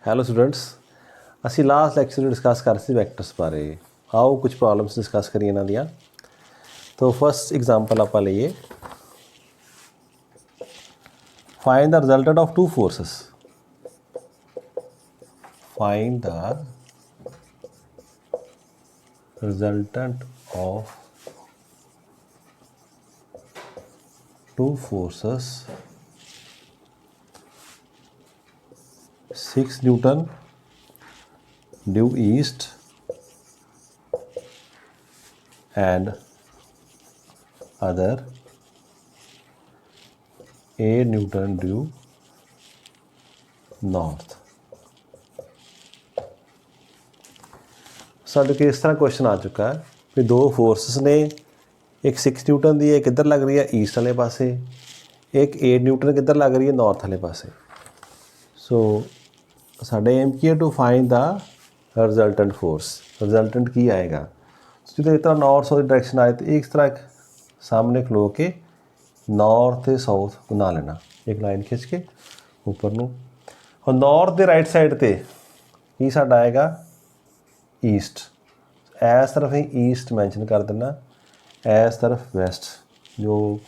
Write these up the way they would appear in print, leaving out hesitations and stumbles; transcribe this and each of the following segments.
Hello students, असी last lecture discuss कर रहे वैक्टर्स बारे। आओ कुछ प्रॉब्लम्स डिस्कस करिए इन्हां दियां। तो फस्ट एग्जांपल आप लीए, find the resultant of two forces. Find the resultant of two forces 6 Newton due east and other 8 Newton due north। साढ़े को इस तरह क्वेश्चन आ चुका है कि दो फोर्सेस ने, एक 6 न्यूटन दी है किधर लग रही है ईस्ट वाले पासे, एक 8 न्यूटन किधर लग रही है नॉर्थ वाले पासे। सो साढ़े एम की है to find the resultant force. Resultant की आएगा जो इस तरह नॉर्थ साउथ डायरेक्शन आए तो एक तरह सामने खलो के नॉर्थ ते साउथ बना लेना, एक लाइन खिंच के ऊपर नूं। और नॉर्थ के राइट साइड ते की साडा आएगा ईस्ट, इस तरफ ही ईस्ट मैंशन कर देना, इस तरफ वैस्ट, जो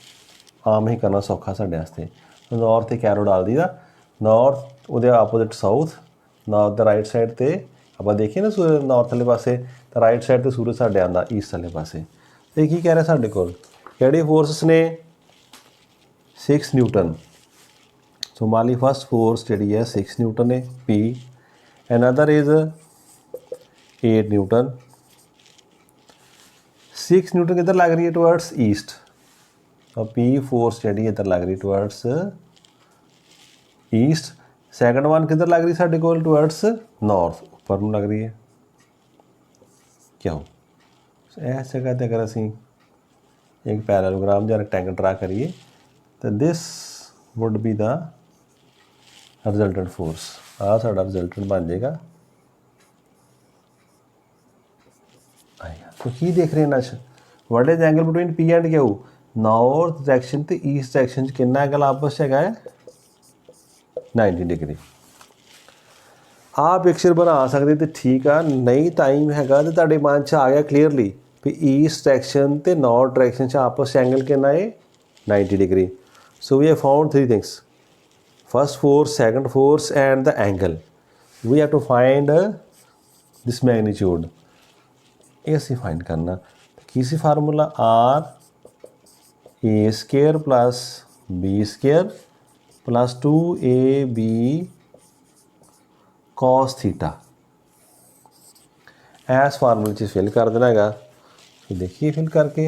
आम ही करना सौखा साढ़े वास्ते। नॉर्थ एक कैरो डाल दी दा, नॉर्थ वो opposite south, north the right side ते आप देखिए ना सूरज नॉर्थ वाले पासे, तो राइट साइड ते सूरज साढ़े आंदा ईस्ट वाले पासे। तो ये कह रहा साढ़े कोल किहड़ी फोर्स ने 6 न्यूटन। सो मान ली फस्ट फोर्स जी है 6 न्यूटन है P, another is 8 Newton. 6 Newton किधर लग रही है टुवर्ड्स ईस्ट, और पी फोर्स जी इधर लग रही है टुवर्ड्स ईस्ट। सैकंड वन किधर लग रही है साढ़े कोल टुवर्ड्स नॉर्थ, ऊपर में लग रही है। क्यों इस जगह पर अगर असी एक पैरेललोग्राम या रेक्टेंगल ड्रा करिए तो this would be the resultant force. आ साडा रिजल्टेंट बन जाएगा। तो की देख रहे हैं ना, what is angle between P and Q. North direction तो ईस्ट डायरेक्शन कितना एंगल आपस है 90 डिग्री। आप पिक्चर बना सकते तो ठीक है, नहीं टाइम हैगा तो तुहाडे मन च आ गया क्लीयरली भी ईस्ट डायरेक्शन तो नॉर्थ डायरेक्शन आपस एंगल कितना है 90 degree. So we have found three things, first force, second force and the angle. We have to find this magnitude, ये असी फाइंड करना। की सी formula R A square plus B square plus 2ab cos theta. इस फार्मूले च fill कर देना है। तो देखिए फिल करके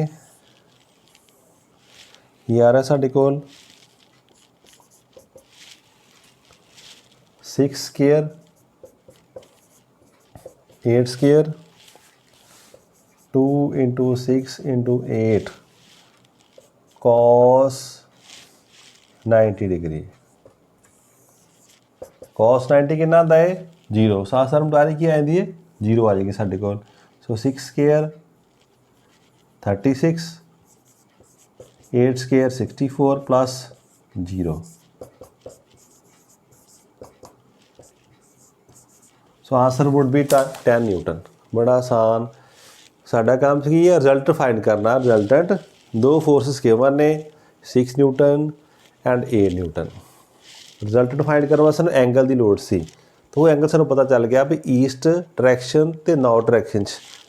ये आ रहा है साढ़े कोल 6 square 8 square 2 × 6 × 8 cos 90 degree. cos 90 कितना आता है 0, साथ साथ डायरेक्ट की आती है 0 आ जाएगी साढ़े को। सो 6 square 36, 8 square 64 plus 0। So answer would B 10 Newton. बड़ा आसान साडा काम की है रिजल्ट फाइंड करना। रिजल्टेंट दो फोर्सेस गिवन ने 6 Newton and 8 Newton. Resultant find करने वास्ते सानूं एंगल की लोड़ सी, तो वो एंगल सानूं पता चल गया भी ईस्ट डायरेक्शन ते नॉर्थ डायरेक्शन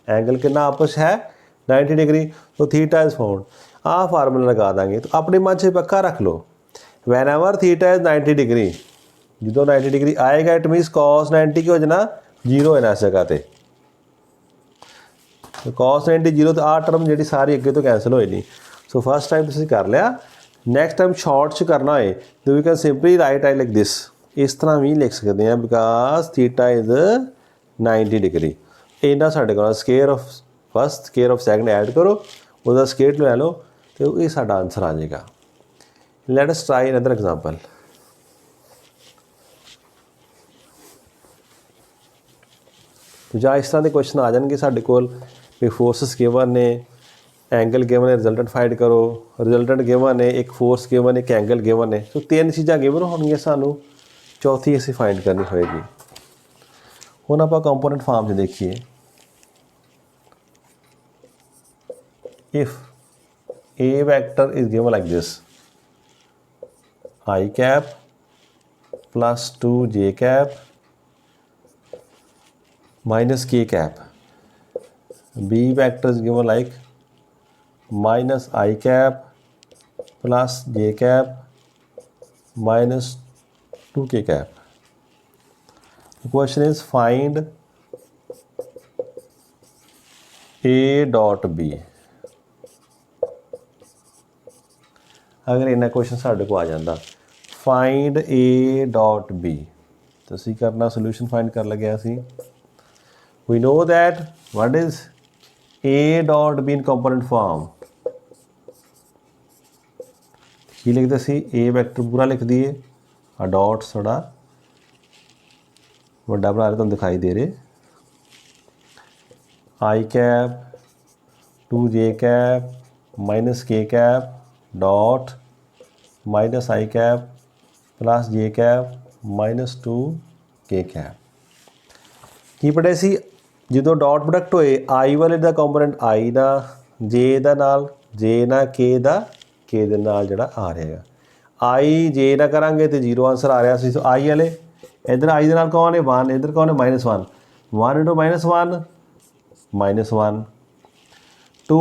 एंगल कितना आपस है 90 डिग्री। तो थीटा इज फाउंड। आ फार्मूला लगा देंगे तो अपने मन से पक्का रख लो, whenever theta is 90 degree, जो 90 डिग्री आएगा इट मीनस cos 90 की हो जाना 0 है इस जगह पर। तो cos 90 0 तो आ टर्म जी सारी अगे तो कैंसल हो नहीं। सो फर्स्ट टाइम तुसीं कर लिया, नैक्सट टाइम शॉर्ट च करना है तो we can simply write I like this, इस तरह भी लिख सकते हैं बिकॉज थीटा इज 90 डिग्री। इन्ना साढ़े को square of first square of second add करो, उसका स्केयर लै लो तो ये साडा आंसर आ जाएगा। Late us try another example. तो ਜਾਂ इस तरह के क्वेश्चन आ जाएंगे साढ़े कोल भी फोर्सिस गिवन ने, एंगल गिवन है, रिजल्टेंट फाइंड करो। रिजल्टेंट गिवन है, एक फोर्स गिवन, एक एंगल गिवन है। तो 3 चीज़ां गिवन होणगियां सानू, चौथी असीं फाइंड करनी होएगी। ਹੁਣ ਆਪਾਂ ਕੰਪੋਨੈਂਟ ਫਾਰਮ 'ਚ ਦੇਖੀਏ। if a vector is given like this, I cap plus 2j cap minus k cap, b vector is given like minus I cap plus j cap minus 2k cap. The question is find a dot b. अगर इन्ना question साढ़े को आ जाता find A dot B तो असी करना solution find कर लगे असी we know that what is A dot B in component form की लिखते सी ए वैक्टर पूरा लिख दिए आ डॉट थोड़ा वड्डा बना रहे तुम दिखाई दे रहे आई कैप 2j कैप माइनस के कैप डॉट माइनस आई कैप प्लस जे कैप माइनस 2k कैप की पढ़े सी जो डॉट प्रोडक्ट होए आई वाले का कंपोनेंट आई ना जे दा नाल जे ना के दा के दे नाल जिहड़ा आ रहा है आई जे ना करांगे तो 0 आंसर आ रहा सी सो आई वाले इधर आई दे नाल कौन है 1 इधर कौन है -1 1 इंटू -1 -1 2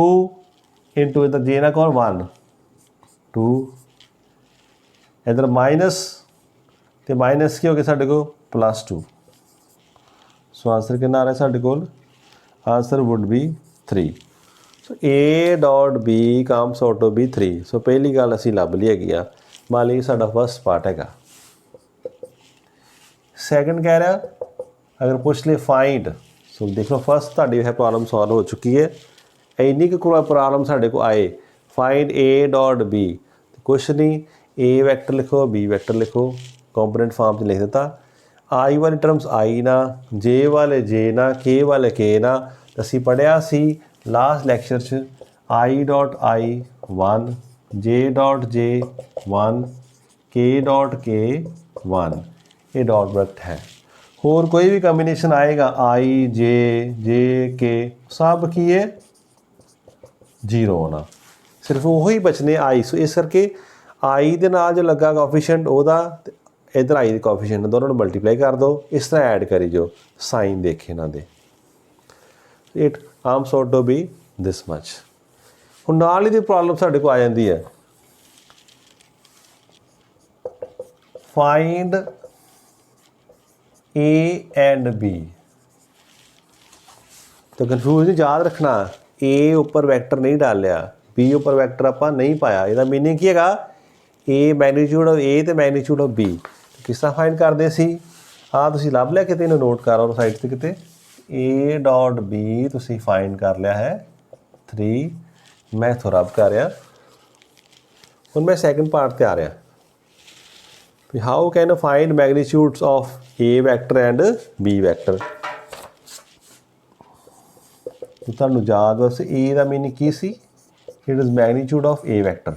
इंटू इधर जे ना कौन 1 2 इधर माइनस तो माइनस की हो गया साढ़े को +2 सो आंसर कितना आ रहा है साढ़े को answer would be 3 so A dot B comes out to be 3 so पहली गल असी लभ ली हैगी आ मान ली साडा फर्स्ट पार्ट हैगा सैकेंड कह रहा अगर पूछ ले फाइंड सो देख लो फर्स्ट तुहाडी यह प्रॉब्लम सॉल्व हो चुकी है इन्नी को प्रॉब्लम साढ़े को आए फाइंड ए डॉट बी कुछ नहीं ए वैक्टर लिखो बी वैक्टर लिखो कंपोनेंट फॉर्म से लिख देता आई वाले टर्म्स आई ना जे वाले जे ना के वाले के ना असी पढ़िया सी लास्ट लैक्चर च I dot I 1 J dot J 1 के डॉट के 1 ये डॉट प्रोडक्ट है होर कोई भी कॉम्बिनेशन आएगा आई जे के सब की है 0 होना सिर्फ वही बचने आई सो इस करके आई दे नाल जो लगा कोफिशिएंट ओदा इधर आई कोफिशिएंट दोनों मल्टीप्लाई कर दो इस तरह ऐड करी जो साइन देखे ना दे it arms out to be this much हुण नाल ही दी प्रॉब्लम साडे को आ जाती है फाइंड ए एंड बी तो कन्फ्यूज याद रखना ए उपर वैक्टर नहीं डालिया बी उपर वैक्टर आपां नहीं पाया इसदा मीनिंग की हैगा ए मैग्नीट्यूड ऑफ ए तो मैग्नीट्यूड ऑफ बी किस तरह फाइंड करते सी हाँ तुसीं लभ लिया किते नोट कर लो साइड से किते ए डॉट बी तुसीं फाइंड कर लिया है 3 मैं इत्थों रब कर रहा हुण मैं सैकेंड पार्ट ते आ रहा how can find magnitudes of A vector and B vector तुहानूं याद बस ए दा मीनिंग की सी it is magnitude of A vector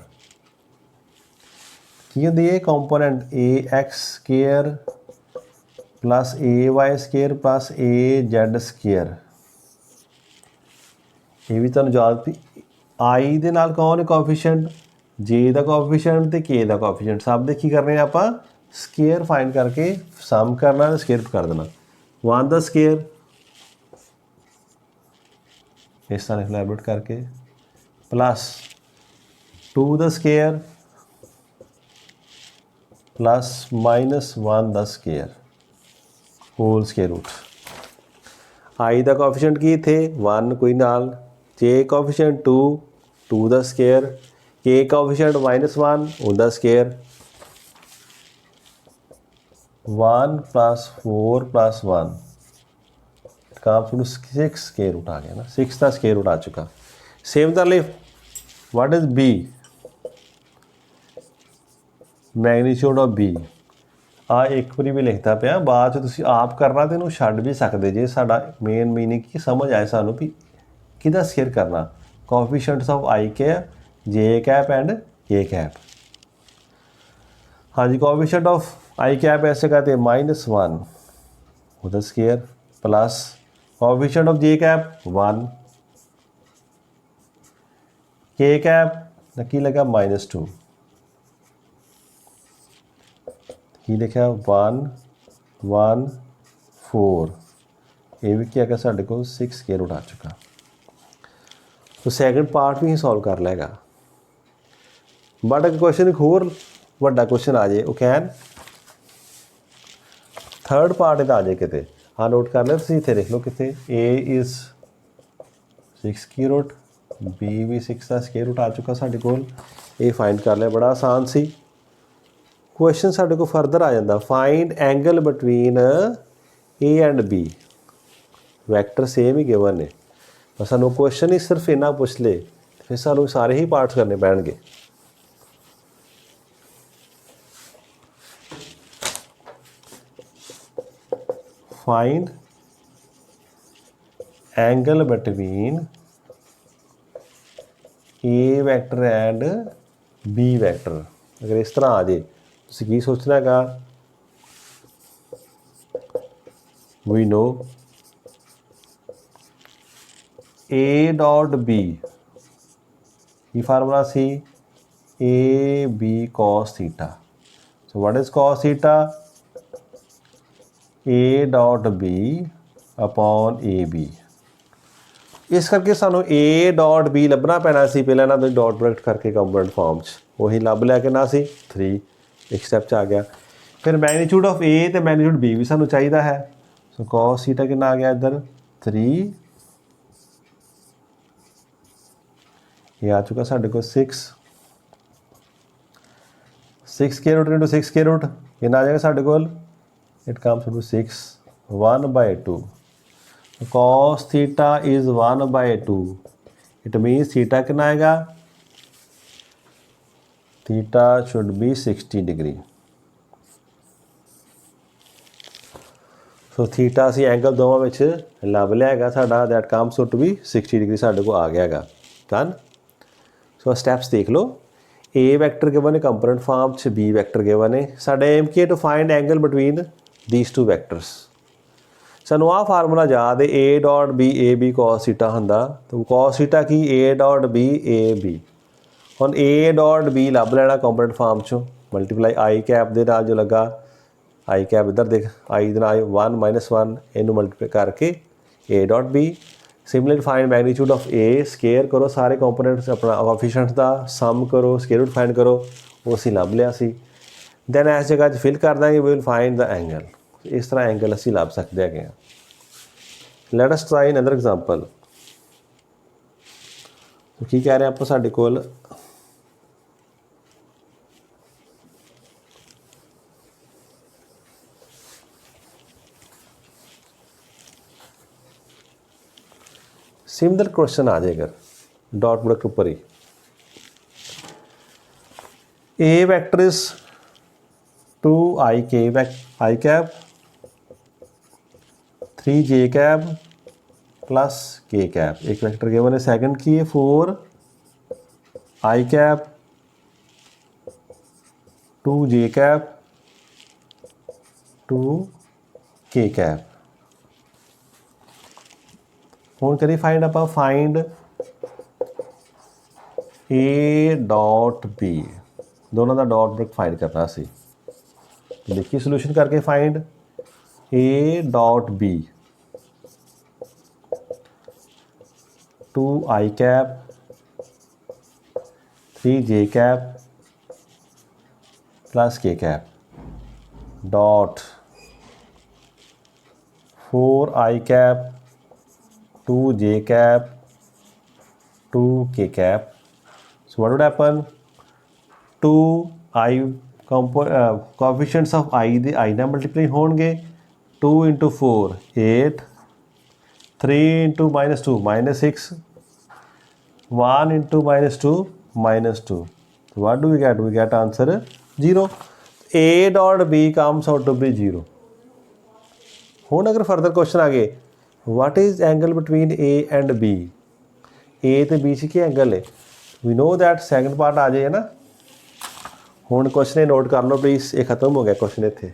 की होंदी है component A x square plus A y square plus A z square ये भी तुहानूं याद भी आई दे नाल कौन है कोफिशिएंट जे दा कोफिशिएंट ते के दा कोफिशिएंट सब दे की करने आपां स्केयर फाइंड करके सम करना ते स्केयर कर देना 1 दा स्केयर इस तरह कोलैबोरेट करके प्लस 2 दा स्केयर प्लस -1 दा square whole square root I दा कोफिशिएंट की थे 1 कोई नाल जे कोफिशिएंट 2 दा स्केयर के कोफिशिएंट -1 उदा स्केयर 1 + 4 + 1 का 6 स्केयर रूट आ गया ना 6 का स्केयर रूट आ चुका सेम तरह what is B magnitude of B आ एक बारी भी लिखता पाया बाद तुसीं आप करना तो इनू छड्ड भी सकते जे साडा मेन मीनिंग की समझ आए सानू भी किहदा स्केयर करना coefficients of I cap J cap and के कैप हाँ जी कोफिशिएंट ऑफ आई कैप ऐसे कहते हैं -1 उधर square plus coefficient of J cap 1, के कैप की लगा -2, की लिखा 1 1 4, ये भी क्या साढ़े को 6 स्क्वायर रूट आ चुका। तो सैकेंड पार्ट भी ही सॉल्व कर लेगा। बट अगर क्वेश्चन एक होर वड्डा क्वेश्चन आ जाए, वो कैन थर्ड पार्ट इहदा आ जाए किते, हाँ नोट कर लिया तुसीं, इत्थे लिख लो किते A is 6 square root, B भी 6 का स्क्वायर रूट आ चुका साडे कोल, ये फाइंड कर लिया, बड़ा आसान सी। क्वेश्चन साडे को फर्दर आ जाता, find angle between A and B, vector same ही गिवन ने, पर सानू क्वेश्चन ही सिर्फ इन्ना पुछ ले, फिर सानू सारे ही पार्ट्स करने पैणगे। Find angle between A vector and B vector, अगर इस तरह आ जाए तो की सोचना है, we know A dot B की फार्मूला सी A B cos theta, so what is cos theta, A dot B upon A B. इस करके सानू ए डॉट बी लभना पैना सी, पहले ना तो डॉट प्रोडक्ट करके कंपोनेंट फॉर्म वही लभ लिया कि ना सी 3 एक स्टैप च आ गया। फिर मैग्नीट्यूड ऑफ ए तो मैग्नीट्यूड बी भी सानू चाहिए है, सो कॉस थीटा कितना आ गया इधर 3, ये आ चुका साढ़े को 6 square root into 6 square root कितना आ जाएगा साढ़े को, it comes to 6 1/2, cos theta is 1/2, it means theta कितना आएगा, theta should be 60 degree. So theta असी एंगल दोवां विच लभ लिया है साडा, that comes to be 60 degree साडे को आ गया है डन। सो स्टैप्स देख लो, ए वैक्टर गिवन है कंपोनेंट फॉर्म च, बी वैक्टर गिवन है, साडा एम की to find angle between these two vectors. सानू आ फार्मूला याद है, A dot B A B cos theta हुंदा, तो कॉस थीटा की A dot B A B, हुण ए डॉट बी लभ लेना कंपोनेंट फॉर्म चो, मल्टीप्लाई आई कैप दे नाल जो लगा, आई कैप इधर देख, आई दे नाल 1 - 1 इनू मल्टीप्लाई करके A dot B. Similarly find magnitude of A, square करो सारे कंपोनेंट्स अपना कोएफिशिएंट का सम करो, स्केयर रूट फाइंड करो, वो असीं लभ लिया सी। दैन इस जगह फिल कर देंगे, we will find the angle, इस तरह एंगल असीं लभ सकते हैं। Let us try another example. तो की कह रहे हैं आप साडे कोल, सिमिलर क्वेश्चन आ जाएगा डॉट प्रोडक्ट ऊपर ही, A vector is 2i cap 3j cap plus k cap, एक वैक्टर गिवन है, सेकंड की है 4i cap 2j cap 2k cap. हुण करिए फाइंड आप फाइंड ए डॉट बी, दोनों का डॉट प्रोडक्ट फाइंड करना सी। देखिए सोल्यूशन करके find A dot B 2i cap 3j cap plus k cap dot 4i cap 2j cap 2k cap. So what would happen? 2i coefficients of i दे i ना multiply होंगे, 2 × 4 8, 3 × -2 -6, 1 × -2 -2. So what do we get? We get answer 0. A dot B comes out to be 0. हुण अगर further question आ गए, what is angle between A and B? A तो B च की angle है, we know that second part आ जाए ना। हुण क्वेश्चन नोट कर लो प्लीज़, ये खत्म हो गया क्वेश्चन इत्थे।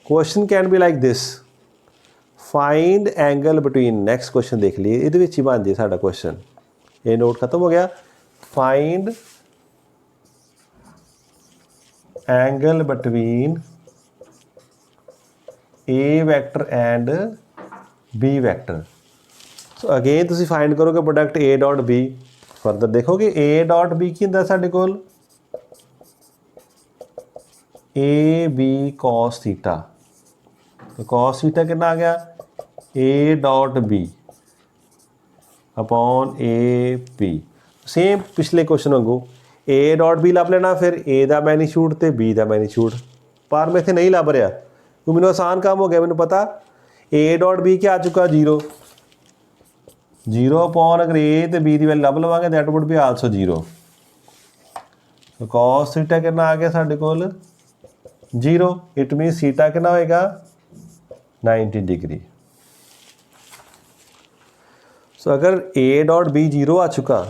Question can be like this, find angle between, next question देख लीए, ये ही बन जाए साडा क्वेश्चन, ये नोट खत्म हो गया। Find angle between A vector and B vector. So again तुसीं फाइंड करोगे product A dot B, further देखोगे ए डॉट बी की हुंदा साडे कोल ए बी कॉस थीटा, तो कॉस थीटा कितना आ गया A dot B upon A P. Same पिछले क्वेश्चन वांगू ए डॉट बी लभ लेना, फिर ए का मैग्नीट्यूड तो बी का मैग्नीट्यूड, पर मैं इत्थे नहीं लभ रहा, तो मैनूं आसान काम हो गया, मैनूं पता ए डॉट बी क्या आ चुका 0, 0 अपॉन अगर ए तो बी की वैल्यू लभ लवांगे दैट वुड बी आल्सो 0। तो कॉस थीटा कितना आ गया साडे कोल 0, इट मीनस थीटा कितना होएगा 90 डिग्री। सो अगर ए डॉट बी 0 आ चुका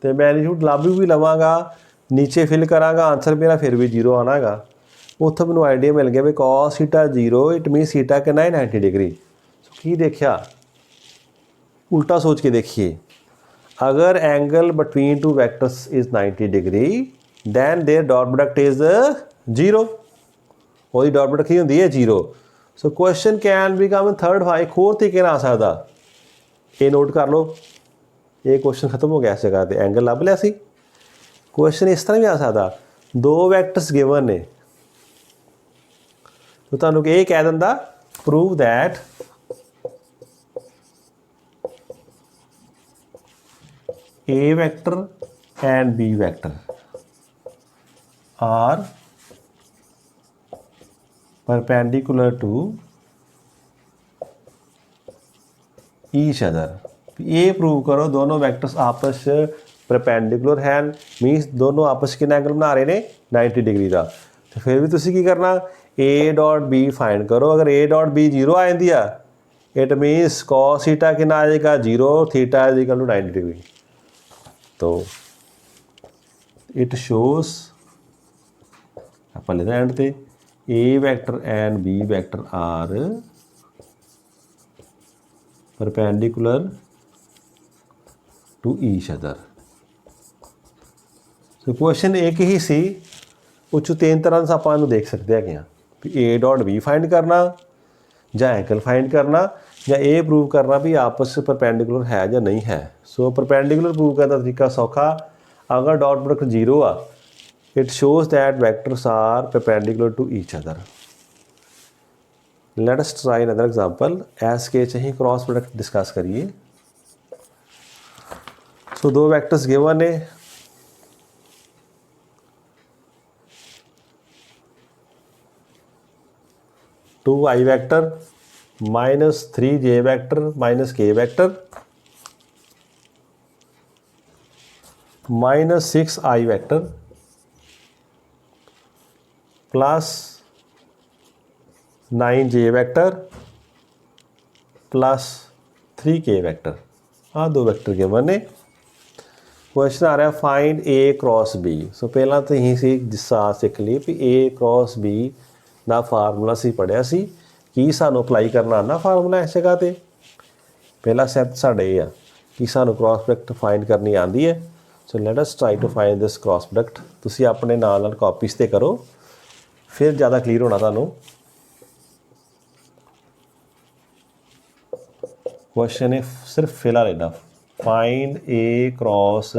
तो मैग्नीट्यूड लभ भी लवांगा, नीचे फिल करांगा, आंसर मेरा फिर भी 0 आना है। उत्थों मैनूं आइडिया मिल गया भी कॉस थीटा 0, इट मीनस थीटा कितना है 90 डिग्री। सो की देखिया, उल्टा सोच के देखिए, अगर angle between two vectors is 90 degree then their dot product is 0, वो डॉट प्रोडक्ट की होंदी है 0। So question can become third y, एक होर तरीके आ सकता, ये नोट कर लो, ये क्वेश्चन खत्म हो गया इस जगह पर, एंगल लभ लिया सी। क्वेश्चन इस तरह भी आ सकता, दो वैक्टर्स गिवन ने, तो तुहानूं ये कह दिंदा prove that A vector and B vector are perpendicular to each other. ये प्रूव करो दोनों वैक्टर्स आपस परपेंडिकुलर हैं, मीनस दोनों आपस कितना एंगल बना रहे हैं 90 डिग्री का। तो फिर भी तुसीं की करना, ए डॉट बी फाइंड करो, अगर ए डॉट बी 0 आ जाती है इट मीनस कॉस थीटा कितना आ जाएगा 0, theta is equal to 90 degree. तो इट शोज आप लिखना एंड पे A vector and B vector are perpendicular to each other. So question एक ही सी, उस तीन तरह से आप देख सकते हैं कि ए डॉट बी फाइंड करना, ਜਾਂ एंगल फाइंड करना, या ये प्रूव करना भी आपस परपेंडिकुलर है या नहीं है। सो परपेंडिकुलर प्रूव करने का तरीका सौखा, अगर डॉट प्रोडक्ट 0 आ it shows that vectors are perpendicular to each other. Let us try another example, एस के चाहिए क्रॉस प्रोडक्ट डिस्कस करिए। सो दो वैक्टर्स गिवन ने, two i vector minus 3 j vector minus k vector minus 6 i vector plus 9 j vector plus 3 k vector. हाँ दो vector given ने। Question आ रहा है फाइंड ए क्रॉस बी। सो पहला तो यही सी जिसा सीख लिए भी ए क्रॉस बी ना फार्मूला सी पढ़िया सी कि सानू अप्लाई करना आना फार्मूला इस जगह पे। पहला स्टैप साडे ये आ कि सानू क्रॉस प्रोडक्ट फाइंड करनी आती है। So let us try to find this cross product. तुसी अपने नाल कॉपीज ते करो फिर ज़्यादा क्लीयर होना तुहानू। क्वेश्चन है सिर्फ फिलहाल इन्ना, find A cross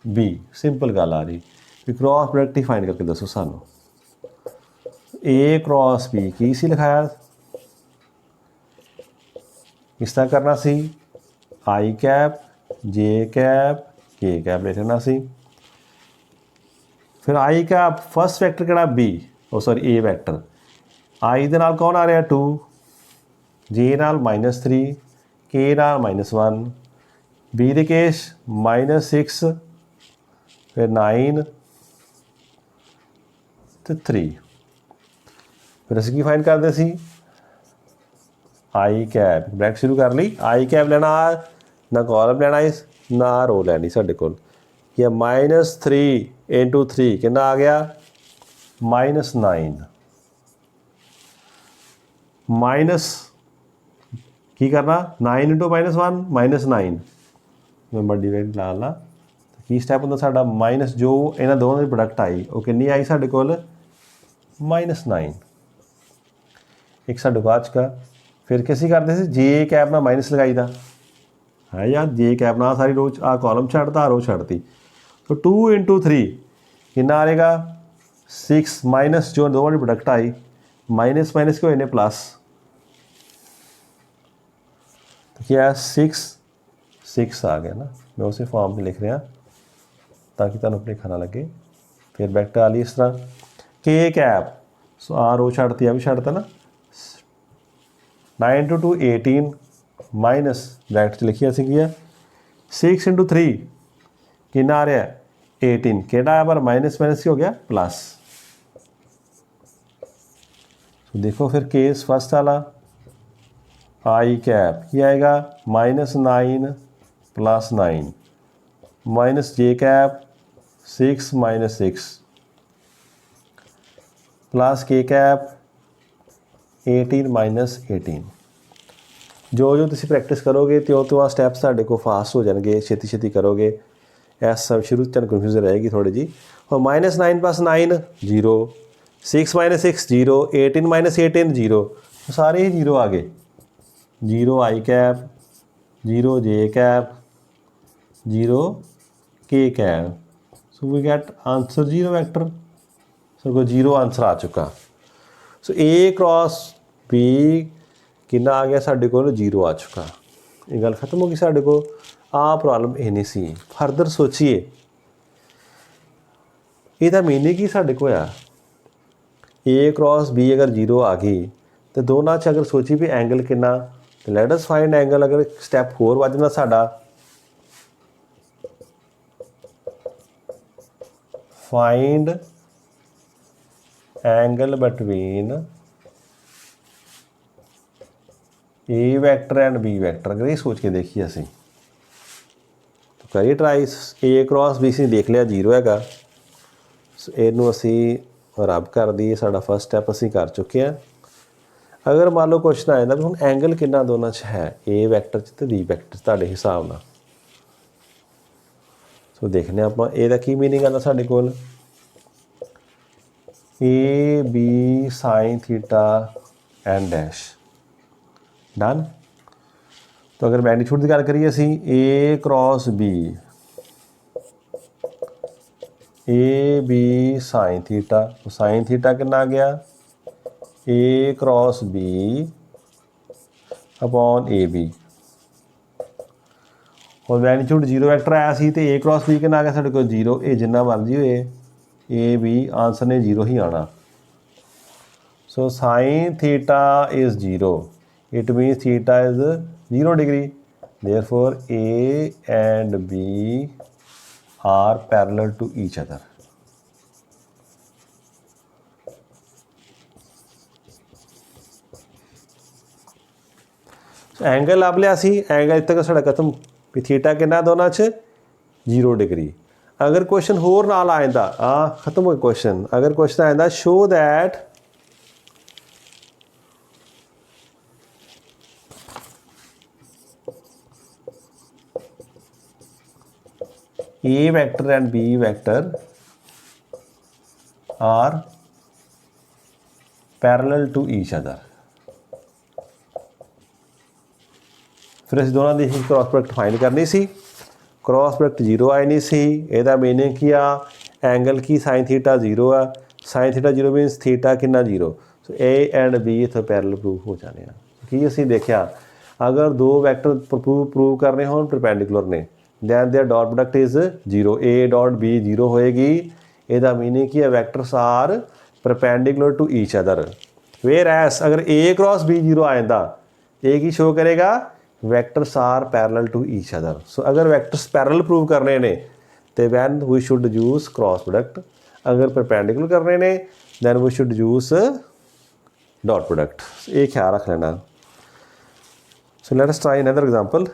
B. Simple गल आ रही कि क्रॉस प्रोडक्ट ही फाइंड करके दसो सानू। ए क्रॉस बी की सी लिखाया, इस तरह करना सी आई कैप जे कैप के कैप लिखना सी। फिर आई कैप फर्स्ट वैक्टर किहड़ा बी, ओ सॉरी ए वैक्टर। आई दे नाल कौन आ रहा 2, जे नाल -3, के नाल -1, बी दे केस -6 फिर 9 तो 3। फिर असीं की फाइंड करते सी आई कैप, ब्रैकेट शुरू कर ली। आई कैप लेना ना कॉलम लेना इस ना रो लैनी साडे कोल कि -3 × 3 कितना आ गया -9 माइनस की करना 9 इंटू -1 -9 नंबर डिवाइड ला ला की स्टैप होंदा साडा माइनस जो इन्हां दोनों की प्रोडक्ट आई वो कितनी आई साडे कोल -9 एक साडे को आ चुका। फिर किसी करते थे जे कैप ना माइनस लगाई दा है यार जे कैप ना सारी रो आ कॉलम छड्डता रो छड्डती तो 2 इंटू 3 कितना आएगा 6 माइनस जो दोनों की प्रोडक्ट आई माइनस माइनस के होए ने प्लस तो क्या 6 आ गया ना। मैं उसी फॉर्म में लिख रहा ताकि तुहानूं भुलेखा ना लगे। फिर वैक्टर आ ली इस तरह के कैप सो आ रो छड्डती आ भी छड्डता ना 9 इंटू 2 18 माइनस ब्रैकेट लिखी असीं की 6 इंटू 3 कितना आ रहा है 18 केड़ा आया पर माइनस माइनस की हो गया प्लस। तो देखो फिर केस फर्स्ट वाला आई कैप ये आएगा -9 + 9 माइनस जे कैप 6 - 6 प्लस के कैप 18 - 18 जो जो तुम प्रैक्टिस करोगे तो आ स्टैप्स तुहाडे को फास्ट हो जाएंगे छेती छेती करोगे इस सब शुरू तुहानूं कन्फ्यूजन रहेगी थोड़ी जी। और -9 + 9 0 6 - 6 0 18 - 18 0 सारे ही 0 आ गए 0 आई cap 0 J cap 0 K cap so we get answer 0 vector so को 0 आंसर आ चुका। सो ए क्रॉस बी कितना आ गया साढ़े को 0 आ चुका। ये गल खत्म हो गई साढ़े को आ प्रॉब्लम ये नहीं सी। फरदर सोचिए ਇਹਦਾ मीनिंग की साढ़े को आ ए क्रॉस बी अगर 0 आ गई तो दोनों च अगर सोची भी एंगल कितना तो लेट अस फाइंड एंगल अगर स्टैप 4 वजना साडा find angle between A vector and B vector अगर ये सोच के देखिए असी तो करिए ट्राई ए क्रॉस बी सी देख लिया 0 हैगा इनू असी रब कर दी साडा फर्स्ट स्टैप असी कर चुके हैं। अगर मान लो क्वेश्चन आ जाता भी हम एंगल कितना दोनों च है ए वैक्टर च तो बी वैक्टर तुहाडे हिसाब नाल सो देखने आप ए की मीनिंग आंदा साडे कोल A B sine theta and dash done. तो अगर मैग्नीट्यूड की गल करिए असी A cross B A B sine theta तो साइन थीटा कितना आ गया A cross B upon A B और मैग्नीट्यूड 0 वैक्टर आया सी तो ए क्रॉस बी कितना आ गया साढ़े को 0 ये जिन्ना मर्जी होए ए बी आंसर ने 0 ही आना। So sine theta is 0 it means theta is 0 degree therefore A and B are parallel to each other. Angle आप लिया सी एंगल तक साढ़ा खत्म भी थीटा कितना दोनों च 0 डिग्री। अगर क्वेश्चन होर नाल आ जाता खत्म हो क्वेश्चन अगर क्वेश्चन आ जाता show that A vector and B vector are parallel to each other फिर असीं दोनों की क्रॉस प्रोडक्ट फाइंड करनी सी क्रॉस प्रोडक्ट 0 आई नहीं सी ਇਹਦਾ मीनिंग की आ एंगल की साइन थीटा 0 आ साइन थीटा 0 मीनस थीटा कितना 0 सो ए एंड बी इत्थे पैरेलल प्रूफ हो जाने की असीं देखिया अगर दो वैक्टर प्रूव करने हो परपेंडिकुलर ने then their dot product is 0 A dot B 0 होएगी ਇਹਦਾ मीनिंग की vectors are perpendicular to each other whereas अगर ए क्रॉस बी 0 आ जाता ए की शो करेगा vectors are parallel to each other. So अगर वैक्टर्स पैरेलल प्रूव करने ने तो then we should use cross product अगर परपेंडिकुलर करने ने then we should use dot product ये ख्याल रख लेना। So let us try another example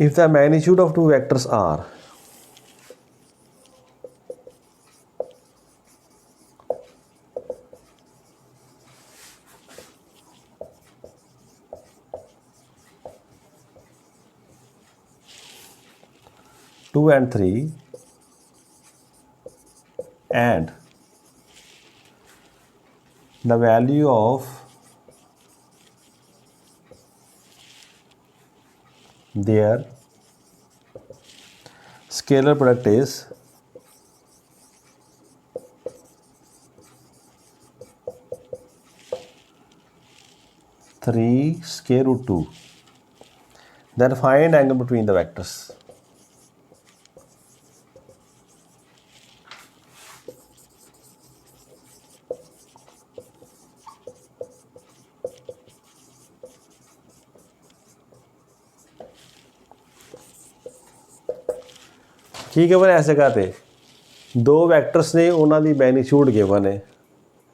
if the magnitude of two vectors are two and three, and the value of their scalar product is three square root two, then find angle between the vectors. की given है इस जगह पे दो vectors ने उन्होंने magnitude given है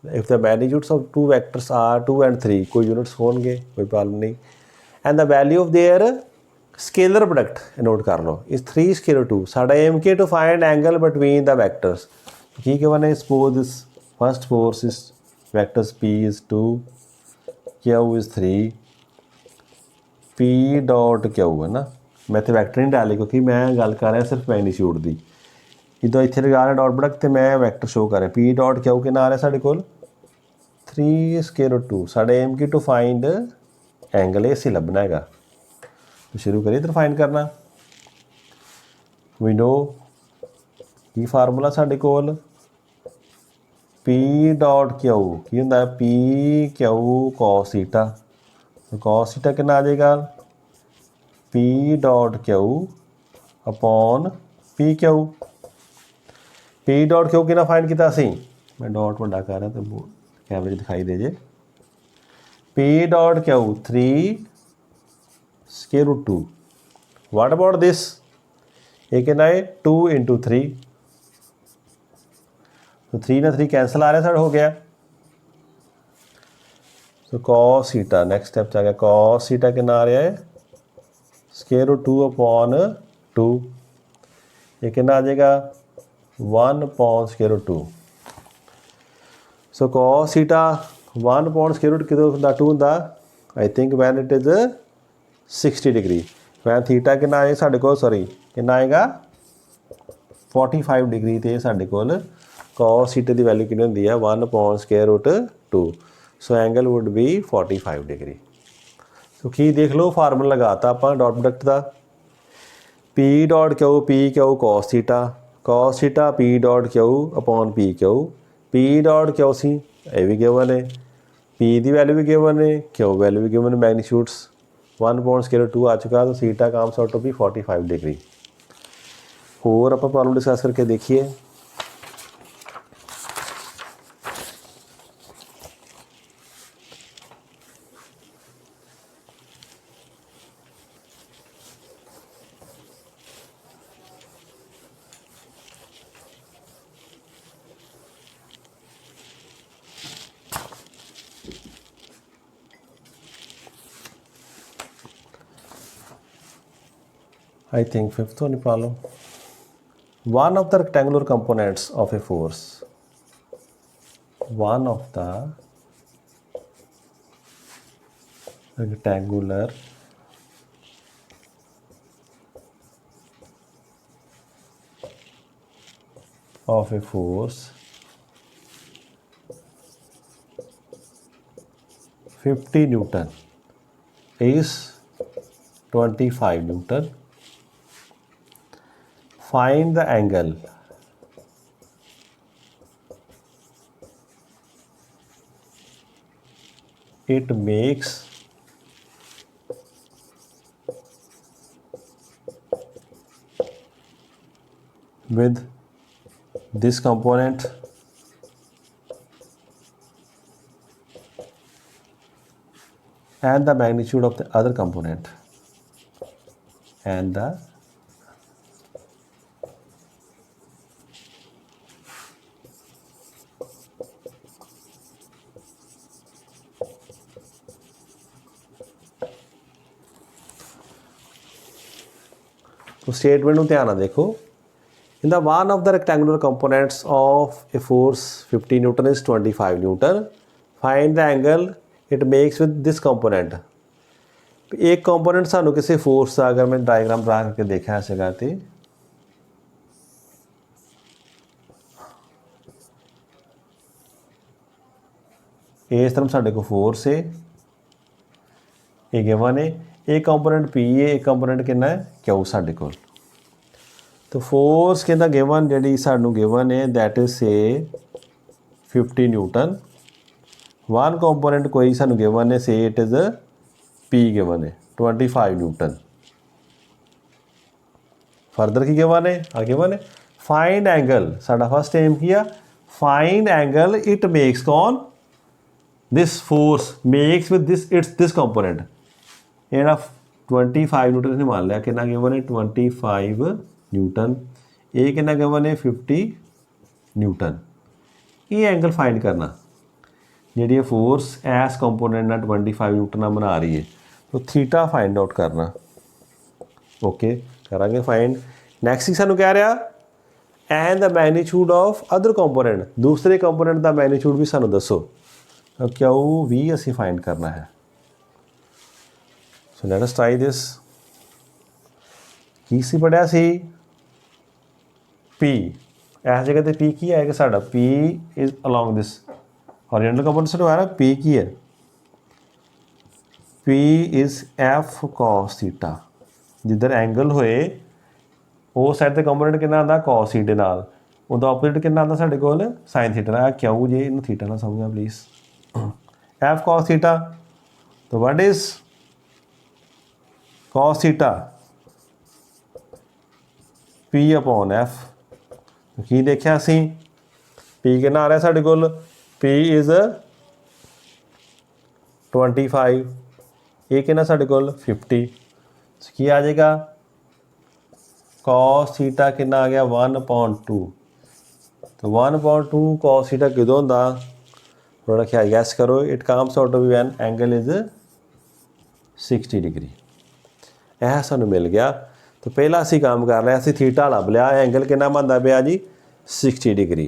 if the magnitudes of two vectors are 2 and 3 कोई यूनिट्स होंगे कोई प्रॉब्लम नहीं and the value of their scalar product note कर लो इज 3 square 2 साडा एम के to find angle between the vectors की गिवन है suppose this first force is vectors p is 2 q is 3 p dot q है ना मैं तो वैक्टर नहीं डाले क्योंकि मैं गल कर रहा सिर्फ मैग्नीट्यूड की इधर इतने लगा रहा डॉट प्रोडक्ट तो मैं वैक्टर शो कर रहा p डॉट क्यू के आ रहा साढ़े को 3 square 2 साढ़े एम की टू फाइंड एंगल इस लभना है तो शुरू करिए इधर फाइंड करना वी नो की फार्मूला साढ़े को p डॉट क्यू की होंगे p q cos theta cos theta कितना आ जाएगा p dot q upon p q p dot Q कि फाइंड किया सी मैं डॉट वड्डा कर रहा तो कैमरे दिखाई दे जे p dot Q 3 square root 2 what about this ये कितना है 2 into 3 तो 3 ना 3 कैंसल आ रहा है हो गया तो cos थीटा नेक्स्ट स्टेप आ गया cos थीटा कितना आ रहा है square root 2 अपॉन 2 ये कितना आ जाएगा 1 upon square root 2 so cos theta 1 upon square root कितना होता 2 होता I think when it is 60 degree when theta कितना आएगा साढ़े को सॉरी कितना आएगा 45 डिग्री ते साढ़े को cos theta की वैल्यू कितनी होती है 1 upon square root 2 so angle would be 45 degree तो की देख लो फार्मूला लगाता आप डॉट प्रोडक्ट का p dot q p q cos theta p dot q upon p q p dot q सी ये भी गिवन है p की वैल्यू भी गिवन है क्यू वैल्यू भी गिवन है मैग्नीट्यूड्स 1 अपॉन स्क्वायर 2 आ चुका तो theta comes out to be 45 degree होर आप प्रॉब्लम डिस्कस करके देखिए I think fifth one problem. One of the rectangular components of a force. One of the rectangular of a force 50 Newton is 25 Newton. Find the angle it makes with this component and the magnitude of the other component and the तो statement में ध्यान ਨਾਲ देखो in the one of the rectangular components of a force 50 Newton is 25 Newton find the angle it makes with this component एक component सानू किसी force का अगर मैं डायग्राम बना करके देखा है जगह ते इस तरह साढ़े को फोर्स है ये गिवन है एक कंपोनेंट पी है एक कंपोनेंट कितना है क्यू साढ़े को तो फोर्स कहता गिवन जी सानू गिवन है दैट इज से 50 न्यूटन वन कंपोनेंट कोई सानू गिवन है से इट इज़ पी गिवन है 25 न्यूटन फर्दर की गिवन है आ गिवन है फाइंड एंगल साडा फर्स्ट एम की आ फाइंड एंगल इट मेक्स कौन this force makes with this it's this component ये 25 न्यूटन ने मान लिया कि गिवन है 25 न्यूटन ये कितना गिवन है 50 न्यूटन ये एंगल फाइंड करना जी फोर्स एस कंपोनेंट ना 25 न्यूटन बना रही है तो थीटा फाइंड आउट करना ओके करांगे फाइंड नैक्सट ही सानू कह रहा and the magnitude of other component दूसरे कंपोनेंट का मैग्नीट्यूड भी सानू दसो तो क्यों भी असी फाइंड करना है so let us try this की सी पढ़िया सी पी इस जगह पे पी की है कि साडा P is along this horizontal component से है ना पी की है P is F cos theta जिधर एंगल होए वो साइड ते कंपोनेंट कितना आंदा कॉस थीटे नाल उदा ऑपोजिट कितना आंदा साडे कोल साइन थीटा ना क्यों जे इनू थीटा ना समझना प्लीज़ एफ कॉस थीटा तो what is cos theta P upon F की देखिया असी पी कितना आ रहा साडे कोल पी इज 25 ये कितना साडे कोल 50 की आ जाएगा कॉस थीटा कितना आ गया 1/2 तो 1/2 कॉस थीटा किदों होंदा थोड़ा ख्याल गैस करो it comes out of when angle is 60 degree यह सानू मिल गया तो पहला असी काम कर रहे असी थीटा लभ लिया एंगल कितना बनता पाया जी 60 डिग्री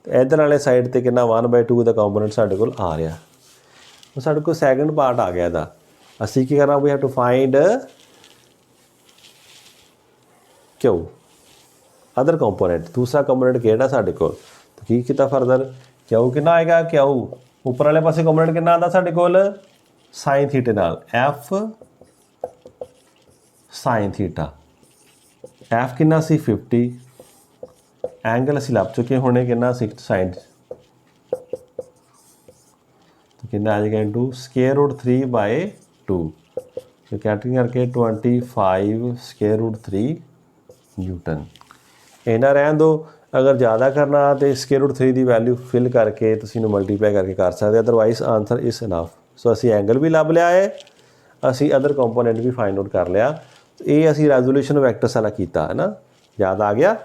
तो इधर वाले साइड ते कितना 1/2 का कंपोनेंट साडे कोल आ रहा तो साडे कोल सैकेंड पार्ट आ गया था असी की करना वी हैव टू फाइंड क्यों अदर कंपोनेंट दूसरा कंपोनेंट केड़ा साडे कोल तो की किता फर्दर क्यों कितना आएगा क्यों ऊपर वाले पासे कंपोनेंट कितना आता साडे कोल साइन थीटे नाल एफ साइन थीटा एफ कितना सी 50 एंगल असी लभ चुके होने कितना 6 साइन तो कितना आ जाएगा इंटू √3/2 तो कैटिंग करके 25 √3 न्यूटन इन्ना रहन दो अगर ज़्यादा करना तो √3 की वैल्यू फिल करके तुम मल्टीप्लाई करके कर सकते otherwise answer is enough so असी एंगल भी लभ लिया है असी अदर कंपोनेंट भी फाइंड आउट कर लिया ये असी रेजोल्यूशन वैक्टर्स वाला किया है ना याद आ गया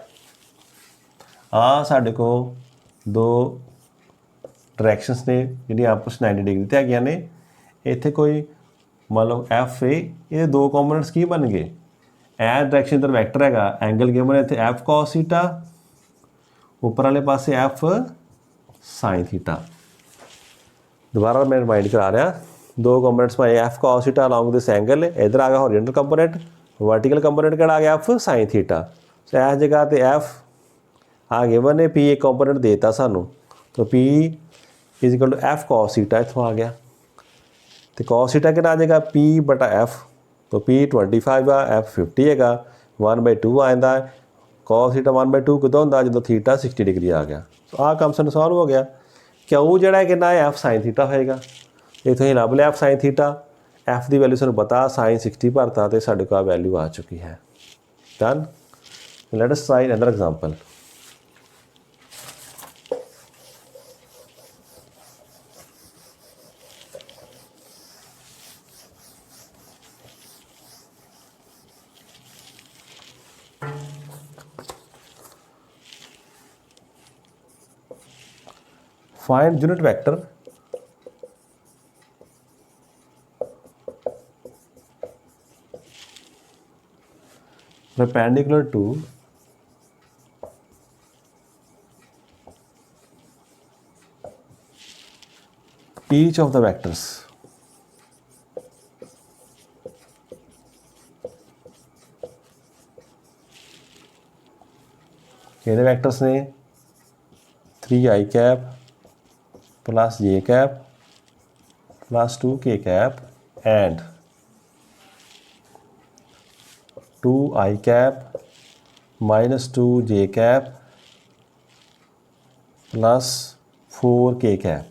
हाँ साढ़े को दो डायरैक्शनस ने जी आपस 90 डिग्री ते है ने इत्थे कोई मान लो एफ है ये दो कंपोनेंट्स की बन गए ए डायरैक्शन इधर वैक्टर है एंगल गिवन है इत्थे एफ कॉस थीटा ऊपर वाले पासे एफ साइन थीटा दोबारा मैं रिमाइंड करा रहा दो कंपोनेंट्स में F cos theta along this angle इधर आ गया हॉरिजॉन्टल कंपोनेंट वर्टिकल कंपोनेंट केड़ा आ गया एफ साइन थीटा तो इस जगह पे एफ आ गिवन है पी एक कंपोनेंट देता सानू तो P is equal to F cos theta इत्थों आ गया तो कॉस थीटा कितना आ जाएगा पी बटा एफ तो पी 25 आ एफ 50 है 1/2 आंदा कॉस थीटा 1/2 कितों होंदा जो थीटा 60 डिग्री आ गया तो आ काम सानू सॉल्व हो गया क्यों जड़ा कितना है एफ साइन थीटा होएगा इत्थों ही लभ लिया एफ साइन थीटा एफ की वैल्यू सानू पता साइन 60 भरता तो साढ़े को वैल्यू आ चुकी है done late us try another example find unit vector perpendicular to each of the vectors. किहड़े vectors ने 3i cap plus j cap plus 2k cap and 2i cap minus 2j cap plus 4k cap.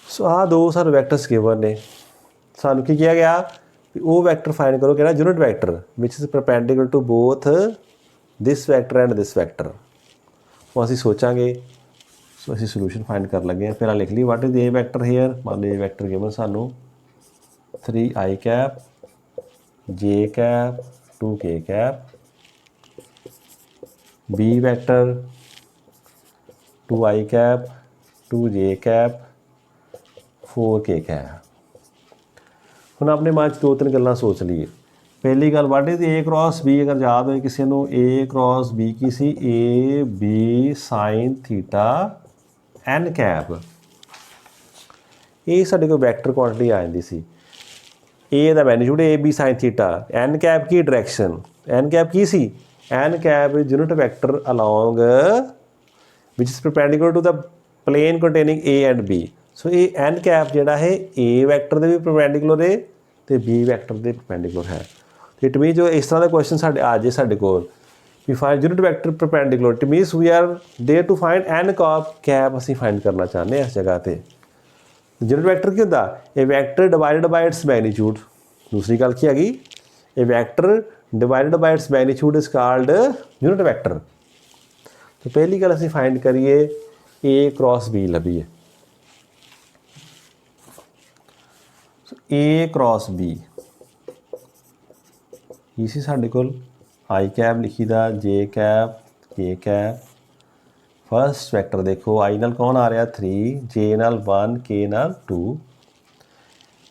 सो आ दो सानू vectors given ने सानू की किया गया भी वो वैक्टर फाइंड करो कि unit vector which is perpendicular to both this vector and this vector. वो असीं सोचांगे सो असीं सोल्यूशन फाइंड कर लगे पहला लिख ली what is A vector here मान लो ए वैक्टर गिवन सानू 3i cap j cap 2k cap b vector 2i cap 2j cap 4k cap. ਹੁਣ ਆਪਣੇ ਮਨ 'ਚ ਦੋ ਤਿੰਨ ਗੱਲਾਂ ਸੋਚ ਲਈਏ। ਪਹਿਲੀ ਗੱਲ what is A cross B ਅਗਰ ਯਾਦ ਹੋਏ ਕਿਸੇ ਨੂੰ A क्रॉस B ਕੀ ਸੀ A B sin theta n cap. ਇਹ ਸਾਡੇ ਕੋਲ ਵੈਕਟਰ ਕੁਆਂਟੀਟੀ ਆ ਜਾਂਦੀ ਸੀ। A ਦਾ magnitude A B sin theta n cap ਕੀ ਡਾਇਰੈਕਸ਼ਨ n ਕੈਪ ਕੀ ਸੀ n cap is unit vector along which is perpendicular to the plane containing A and B। So ਇਹ n ਕੈਪ ਜਿਹੜਾ ਹੈ A ਵੈਕਟਰ ਦੇ ਵੀ perpendicular ਹੈ ਤੇ B vector ਦੇ ਪਰਪੈਂਡੀਕੂਲਰ ਹੈ। ਇਟ ਮੀਨ ਜੋ ਇਸ ਤਰ੍ਹਾਂ ਦਾ ਕੁਐਸਚਨ ਸਾਡੇ ਆ ਜੇ ਸਾਡੇ ਕੋਲ we find unit vector perpendicular it means we are there to find n cap ਅਸੀਂ ਫਾਈਂਡ ਕਰਨਾ ਚਾਹੁੰਦੇ ਹਾਂ ਇਸ ਜਗ੍ਹਾ ਤੇ। ਯੂਨਿਟ ਵੈਕਟਰ ਕੀ ਹੁੰਦਾ ਇਹ vector divided by its magnitude. ਦੂਸਰੀ ਗੱਲ ਕੀ ਹੈਗੀ ਇਹ vector divided by its magnitude is called unit vector. ਤਾਂ ਪਹਿਲੀ ਗੱਲ ਅਸੀਂ ਫਾਈਂਡ ਕਰੀਏ A क्रॉस B ਲੱਭੀਏ। A क्रॉस B ਕੀ ਸੀ ਸਾਡੇ ਕੋਲ i ਕੈਪ ਲਿਖੀਦਾ j cap k cap. First vector ਦੇਖੋ i ਨਾਲ ਕੌਣ ਆ ਰਿਹਾ 3 j ਨਾਲ 1 k ਨਾਲ 2।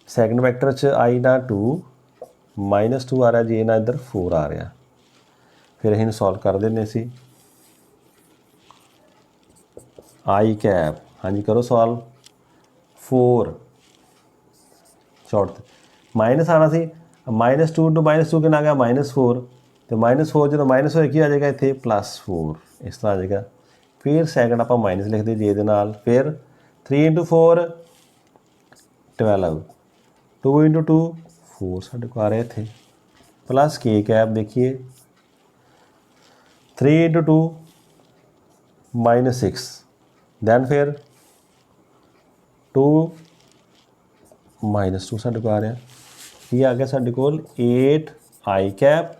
ਸੈਕੰਡ ਵੈਕਟਰ 'ਚ i ਨਾਲ 2 -2 ਆ ਰਿਹਾ j ਨਾਲ ਇੱਧਰ 4 ਆ ਰਿਹਾ। ਫਿਰ ਅਸੀਂ ਇਹਨੂੰ ਸੋਲਵ ਕਰ ਦਿੰਦੇ ਸੀ i ਕੈਪ ਹਾਂਜੀ ਕਰੋ ਸੋਲਵ 4 ਸ਼ਾਰਟ ਮਾਈਨਸ ਆਣਾ ਸੀ -2 ਤੋਂ -2 ਕਿੰਨਾ ਆ ਗਿਆ -4 ਤੇ -4 ਜਦੋਂ ਮਾਈਨਸ ਹੋਏ ਕੀ ਆ ਜਾਏਗਾ ਇੱਥੇ +4 ਇਸ ਤਰ੍ਹਾਂ ਆ ਜਾਏਗਾ। ਫਿਰ ਸੈਕੰਡ ਆਪਾਂ ਮਾਈਨਸ ਲਿਖਦੇ ਜੇ ਦੇ ਨਾਲ ਫਿਰ 3 × 4 12 2 × 2 4 ਸਾਡੇ ਕੋਲ ਆ ਰਿਹਾ ਇੱਥੇ ਪਲੱਸ k ਕੈਪ ਦੇਖੀਏ 3 × 2 -6 ਦੈਨ ਫਿਰ 2 -2 ਸਾਡੇ ਕੋਲ ਆ ਰਿਹਾ ਕੀ ਆ ਗਿਆ ਸਾਡੇ ਕੋਲ 8i cap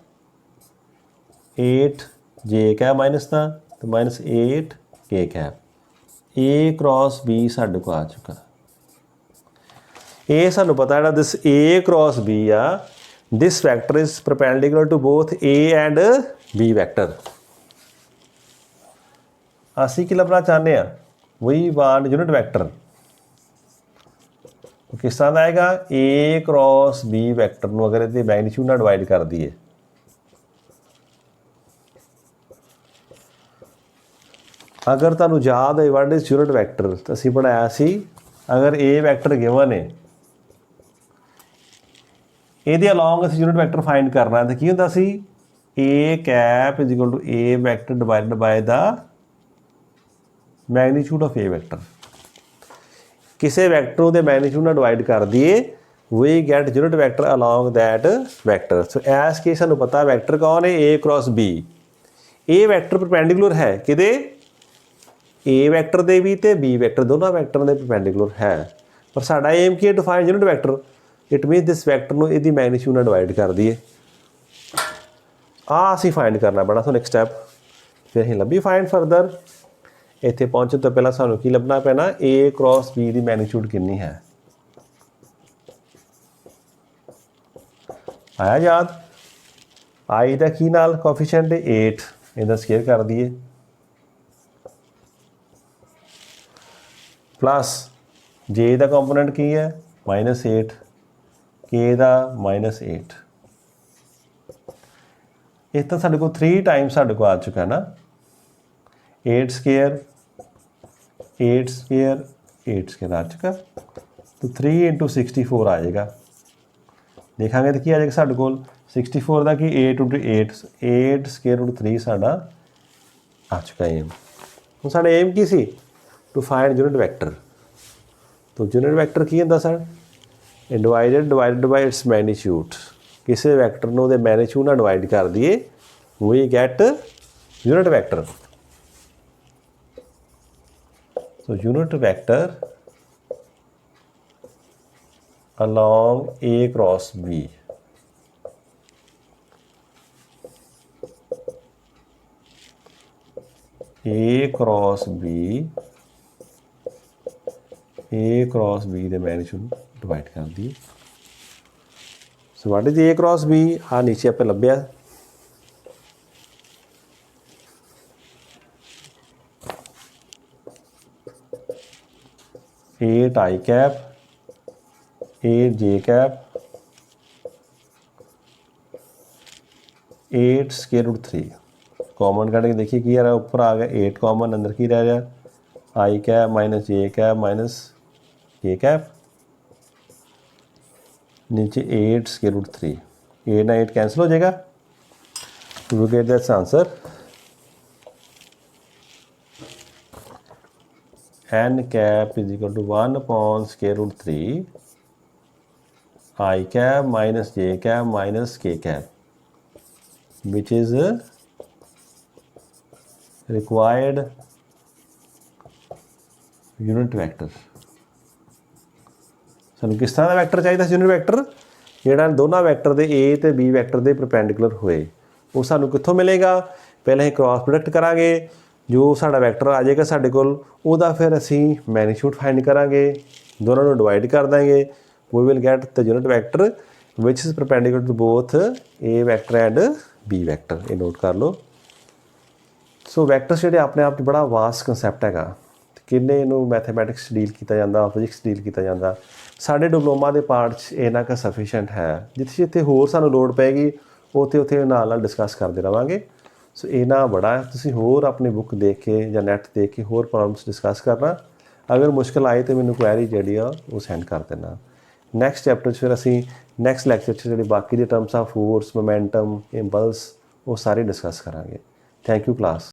8j cap minus ਦਾ ਤੇ -8k cap A cross B ਸਾਡੇ ਕੋਲ ਆ ਚੁੱਕਾ। ਇਹ ਸਾਨੂੰ ਪਤਾ ਜਿਹੜਾ ਦਿਸ A क्रॉस B ਆ this vector is perpendicular to both A and B vector. ਅਸੀਂ ਕੀ ਲੱਭਣਾ ਚਾਹੁੰਦੇ ਆ ਵੀ ਵਾਂਟ ਯੂਨਿਟ ਵੈਕਟਰ ਕਿਸ ਤਰ੍ਹਾਂ ਦਾ ਆਏਗਾ A क्रॉस B ਵੈਕਟਰ ਨੂੰ ਅਗਰ ਇਹਦੇ ਮੈਗਨੀਟਿਊਡ ਨਾਲ ਡਿਵਾਈਡ ਕਰ ਦਈਏ ਅਗਰ ਤੁਹਾਨੂੰ ਯਾਦ ਹੈ ਵਾਟ ਇਜ਼ ਯੂਨਿਟ ਵੈਕਟਰ ਤਾਂ ਅਸੀਂ ਬਣਾਇਆ ਸੀ ਅਗਰ A ਵੈਕਟਰ ਗਿਵਨ ਹੈ ਇਹਦੇ ਅਲੋਂਗ ਅਸੀਂ ਯੂਨਿਟ ਵੈਕਟਰ ਫਾਈਂਡ ਕਰਨਾ ਤਾਂ ਕੀ ਹੁੰਦਾ ਸੀ A cap is equal to A vector divided by the magnitude of A vector. ਕਿਸੇ ਵੈਕਟਰ ਨੂੰ ਦੇ ਮੈਗਨੀਟਿਊਡ ਨਾਲ ਡਿਵਾਈਡ ਕਰ ਦਈਏ we get unit vector along that vector. So ਐਸ ਕੇ ਸਾਨੂੰ ਪਤਾ ਵੈਕਟਰ ਕੌਣ ਹੈ A क्रॉस B। ਇਹ ਵੈਕਟਰ ਪਰਪੈਂਡੀਕੂਲਰ ਹੈ ਕਿਹਦੇ A ਵੈਕਟਰ ਦੇ ਵੀ ਤੇ B ਵੈਕਟਰ ਦੋਨਾਂ ਵੈਕਟਰਾਂ ਦੇ ਪਰਪੈਂਡੀਕੂਲਰ ਹੈ ਪਰ ਸਾਡਾ ਏਮ ਕੀ ਹੈ to find unit vector. It means this vector ਨੂੰ ਇਹਦੀ ਮੈਗਨੀਟਿਊਡ ਨਾਲ ਡਿਵਾਈਡ ਕਰ ਦਈਏ ਆ ਅਸੀਂ ਫਾਈਂਡ ਕਰਨਾ ਪੈਣਾ ਸੋ ਨੈਕਸਟ ਸਟੈਪ ਫਿਰ ਅਸੀਂ ਲੱਭੀ ਫਾਈਂਡ ਫਰਦਰ। ਇੱਥੇ ਪਹੁੰਚਣ ਤੋਂ ਪਹਿਲਾਂ ਸਾਨੂੰ ਕੀ ਲੱਭਣਾ ਪੈਣਾ A cross B the magnitude ਕਿੰਨੀ ਹੈ ਆਇਆ ਯਾਦ i ਦਾ ਕੀ ਨਾਲ ਕੋਐਫੀਸ਼ੀਐਂਟ 8 ਇਹਦਾ ਸਕੁਅਰ ਕਰ ਦਈਏ प्लस j ਦਾ ਕੰਪੋਨੈਂਟ ਕੀ ਹੈ -8 k ਦਾ -8 इस तो साढ़े को 3 टाइम्स साढ़े को आ चुका है ना, 8 स्क्वायर 8 स्क्वायर 8 स्क्वायर आ चुका, तो 3 × 64 आ जाएगा। देखा तो की आ जाएगा साढ़े को 64 का कि 8 × 8 स्क्वायर × 3 साढ़ा आ चुका एम। ਹੁਣ साढ़ा एम की सी टू फाइंड यूनिट वैक्टर। तो यूनिट वैक्टर की होंगे sir, divided by its magnitude. किसी वैक्टर ਨੂੰ ਉਹਦੇ मैग्नीट्यूड ਨਾਲ डिवाइड कर दिए, we get unit vector. So unit vector along A cross B, A cross B ਦੇ मैग्नीट्यूड डिवाइड कर दिए। So what is A cross B, आ नीचे आपे लभ्या eight i cap 8 J cap 8 square root 3 common cut के देखिए की आ रहा है, ऊपर आ गया 8 कॉमन, अंदर की रह गया i cap minus J cap minus K cap, नीचे 8 स्क्वायर रूट 3, 8 ना 8 कैंसिल हो जाएगा। To get that's answer n cap is equal to 1/√3 I cap minus J cap minus K cap, which is required unit vector. सानू किस तरह का vector चाहिए unit vector, जोड़ा दोनों वैक्टर के ए तो बी वैक्टर के परपेंडिकुलर होए, वो सानू कित्थों मिलेगा, पहले असीं क्रॉस प्रोडक्ट करांगे, जो साडा वैक्टर आ जाएगा साडे कोल उहदा फिर असीं मैग्नीट्यूड फाइंड करांगे, दोनों को डिवाइड कर देंगे, we will get the unit vector which is perpendicular to both A vector and B vector. ये नोट कर लो। सो वैक्टर्स जिहड़े अपने आप बड़ा वास्ट कंसैप्ट हैगा, किन्ने इनू मैथेमैटिक्स डील किया जाता, फिजिक्स डील किया जाता, साडे डिप्लोमा के पार्ट च इन्ना क सफिशेंट है, जिथे जिथे होर सानू लोड़ पैगी उत्थे उत्थे नाल डिस्कस करते रहांगे। सो इन्ना बड़ा है, तुसीं होर अपनी बुक देख के या नैट देख के होर प्रॉब्लम्स डिस्कस करना, अगर मुश्किल आए तो मैनू क्वेरी जिहड़ी आ वो सेंड कर देना। नैक्सट चैप्टर फिर असीं नैक्सट लैक्चर जिहड़ी बाकी दे terms of force momentum impulse वो सारे डिस्कस करांगे। Thank you class.